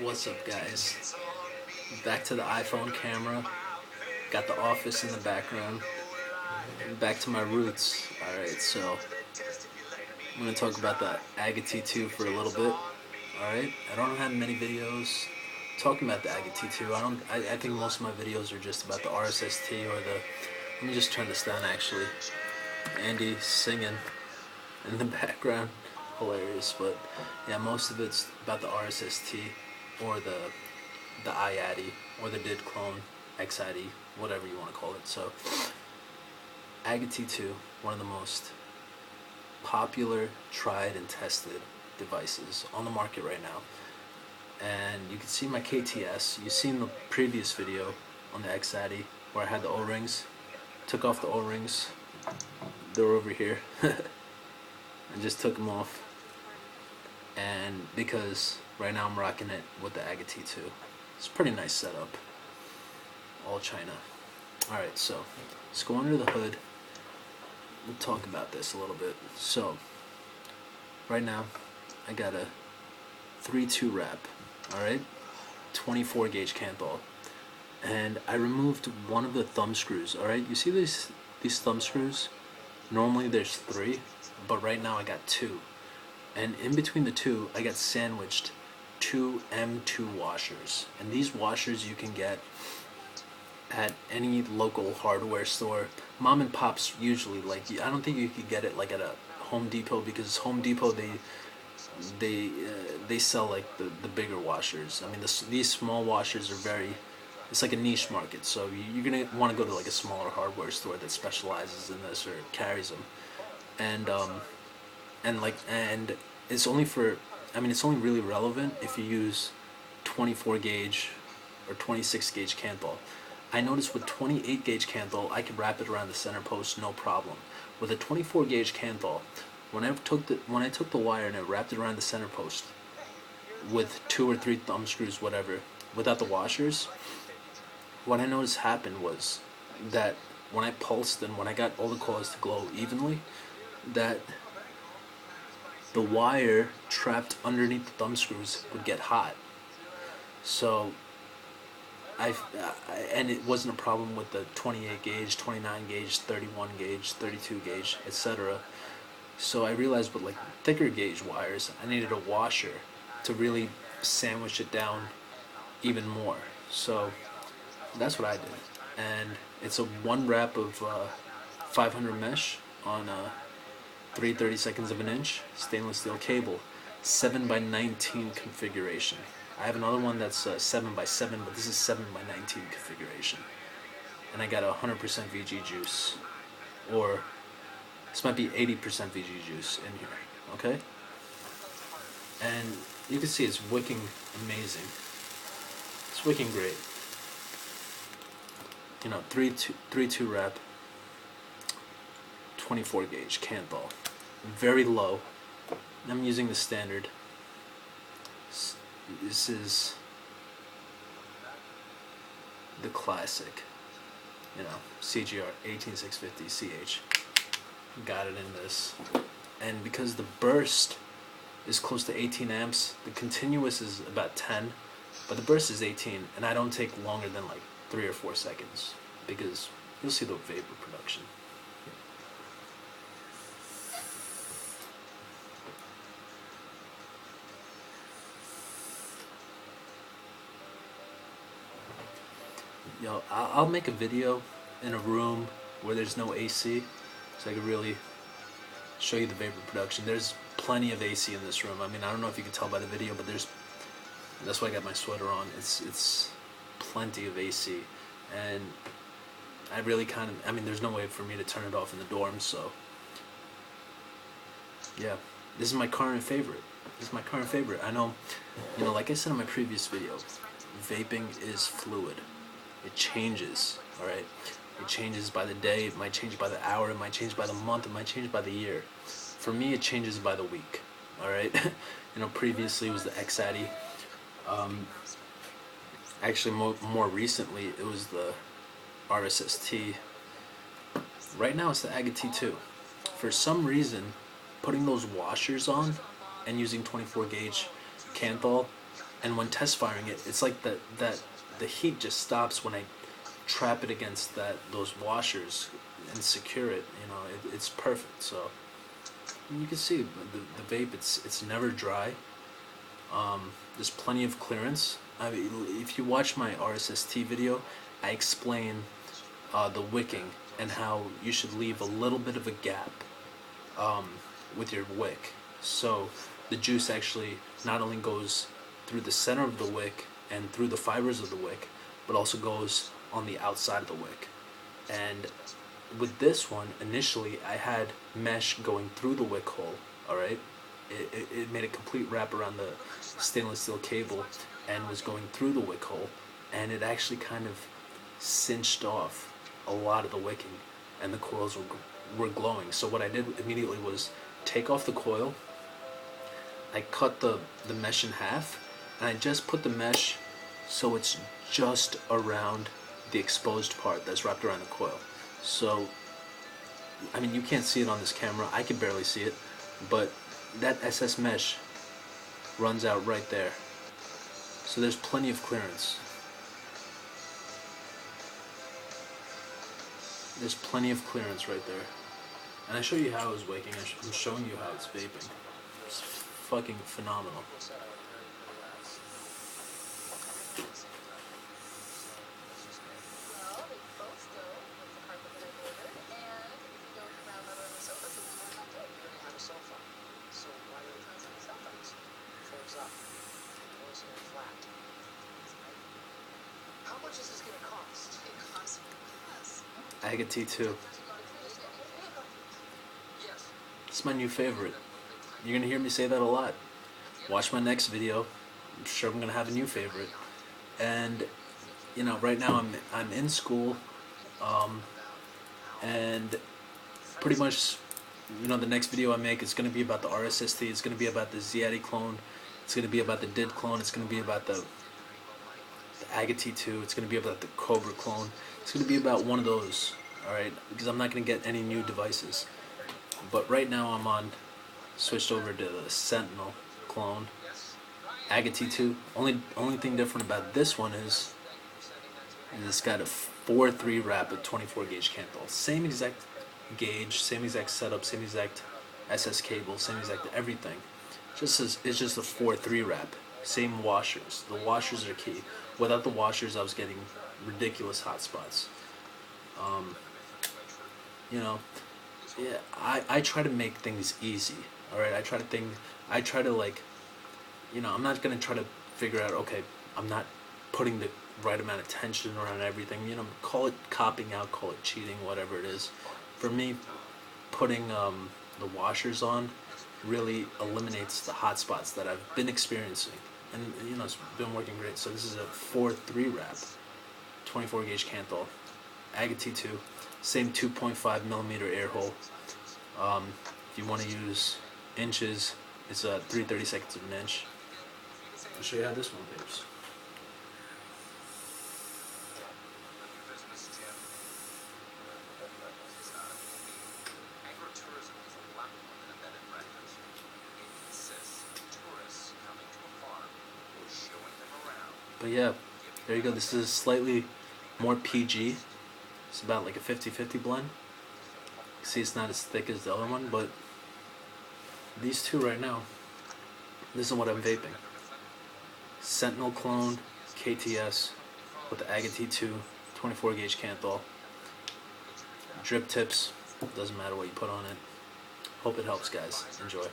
What's up, guys? Back to the iPhone camera. Got the office in the background. Back to my roots. Alright, so I'm going to talk about the AGAT2 for a little bit. Alright, I don't have many videos talking about the AGAT2. I think most of my videos are just about the RSST or the... Let me just turn this down actually. Andy singing in the background. Hilarious, but yeah, most of it's about the RSST or the IADI or the did clone XID, whatever you want to call it. So AGAT2, one of the most popular, tried and tested devices on the market right now. And you can see my KTS. You've seen the previous video on the XID where I had the O-rings. Took off the O-rings. They're over here. I just took them off. And because right now I'm rocking it with the AGAT2. It's a pretty nice setup. All China. Alright, so let's go under the hood. We'll talk about this a little bit. So, right now, I got a 3-2 wrap. Alright? 24 gauge Canthal. And I removed one of the thumb screws. Alright? You see these thumb screws? Normally there's 3, but right now I got 2. And in between the 2, I got sandwiched 2 M2 washers. And these washers you can get at any local hardware store. Mom and pops usually, like, I don't think you could get it like at a Home Depot, because Home Depot they sell like the bigger washers. I mean, these small washers are very, it's like a niche market, so you're gonna want to go to like a smaller hardware store that specializes in this or carries them. And it's only for, I mean, it's only really relevant if you use 24 gauge or 26 gauge Canthal. I noticed with 28 gauge Canthal, I could wrap it around the center post, no problem. With a 24 gauge Canthal, when I took the wire and I wrapped it around the center post with 2 or 3 thumb screws, whatever, without the washers, what I noticed happened was that when I pulsed and when I got all the coils to glow evenly, that the wire trapped underneath the thumb screws would get hot. So and it wasn't a problem with the 28 gauge, 29 gauge, 31 gauge, 32 gauge, etc. So I realized with like thicker gauge wires, I needed a washer to really sandwich it down even more. So that's what I did. And it's a 1 wrap of 500 mesh on 3/32 of an inch stainless steel cable, 7x19 configuration. I have another one that's 7x7, but this is 7x19 configuration. And I got 100% VG juice, or this might be 80% VG juice in here, okay? And you can see it's wicking amazing. It's wicking great. You know, 3-2 wrap, 24 gauge Canthal. Very low. I'm using the standard. This is the classic, you know, CGR 18650 CH. Got it in this. And because the burst is close to 18 amps, the continuous is about 10, but the burst is 18, and I don't take longer than like 3 or 4 seconds, because you'll see the vapor production. Yo, I'll make a video in a room where there's no AC, so I can really show you the vapor production. There's plenty of AC in this room. I mean, I don't know if you can tell by the video, but that's why I got my sweater on. It's plenty of AC, and I really kind of, I mean, there's no way for me to turn it off in the dorm, so yeah, this is my current favorite. This is my current favorite. I know, you know, like I said in my previous video, vaping is fluid. It changes, alright? It changes by the day, it might change by the hour, it might change by the month, it might change by the year. For me, it changes by the week, alright? You know, previously it was the XID. Actually, more recently, it was the RSST. Right now, it's the AGAT2. For some reason, putting those washers on and using 24 gauge Canthal And when test firing it, it's like that the heat just stops when I trap it against those washers and secure it. You know, it's perfect. So you can see the vape. It's never dry. There's plenty of clearance. I mean, if you watch my RSST video, I explain the wicking and how you should leave a little bit of a gap with your wick. So the juice actually not only goes through the center of the wick and through the fibers of the wick, but also goes on the outside of the wick. And with this one, initially I had mesh going through the wick hole, alright? It made a complete wrap around the stainless steel cable and was going through the wick hole, and it actually kind of cinched off a lot of the wicking, and the coils were glowing. So what I did immediately was take off the coil, I cut the mesh in half, and I just put the mesh so it's just around the exposed part that's wrapped around the coil. So, I mean, you can't see it on this camera, I can barely see it, but that SS mesh runs out right there. So there's plenty of clearance. There's plenty of clearance right there. And I show you how I was waking. I'm showing you how it's vaping. It's fucking phenomenal. How much is this going to cost? It costs us. AGAT2. Yes. It's my new favorite. You're gonna hear me say that a lot. Watch my next video. I'm sure I'm gonna have a new favorite. And you know, right now I'm in school, and pretty much, you know, the next video I make is gonna be about the RSST. It's gonna be about the ZAD clone. It's gonna be about the DID clone. It's gonna be about the AGAT2. It's going to be about the Cobra clone. It's going to be about one of those, alright? Because I'm not going to get any new devices. But right now I'm switched over to the Sentinel clone. AGAT2. Only thing different about this one is it's got a 4-3 wrap at 24 gauge Canthal. Same exact gauge, same exact setup, same exact SS cable, same exact everything. It's just a 4-3 wrap. Same washers. The washers are key. Without the washers, I was getting ridiculous hot spots. You know, yeah, I try to make things easy. All right, I try to like, you know, I'm not gonna try to figure out. Okay, I'm not putting the right amount of tension around everything. You know, call it copping out, call it cheating, whatever it is. For me, putting the washers on really eliminates the hot spots that I've been experiencing. And you know, it's been working great. So this is a 4-3 wrap, 24 gauge Canthal, AGAT2, same 2.5 millimeter air hole. If you want to use inches, it's a 3/32 of an inch. I'll show you how this one vapes. But yeah, there you go. This is slightly more PG. It's about like a 50-50 blend. You see, it's not as thick as the other one, but these two right now, this is what I'm vaping. Sentinel clone, KTS, with the AGAT2, 24 gauge Canthal. Drip tips, doesn't matter what you put on it. Hope it helps, guys. Enjoy.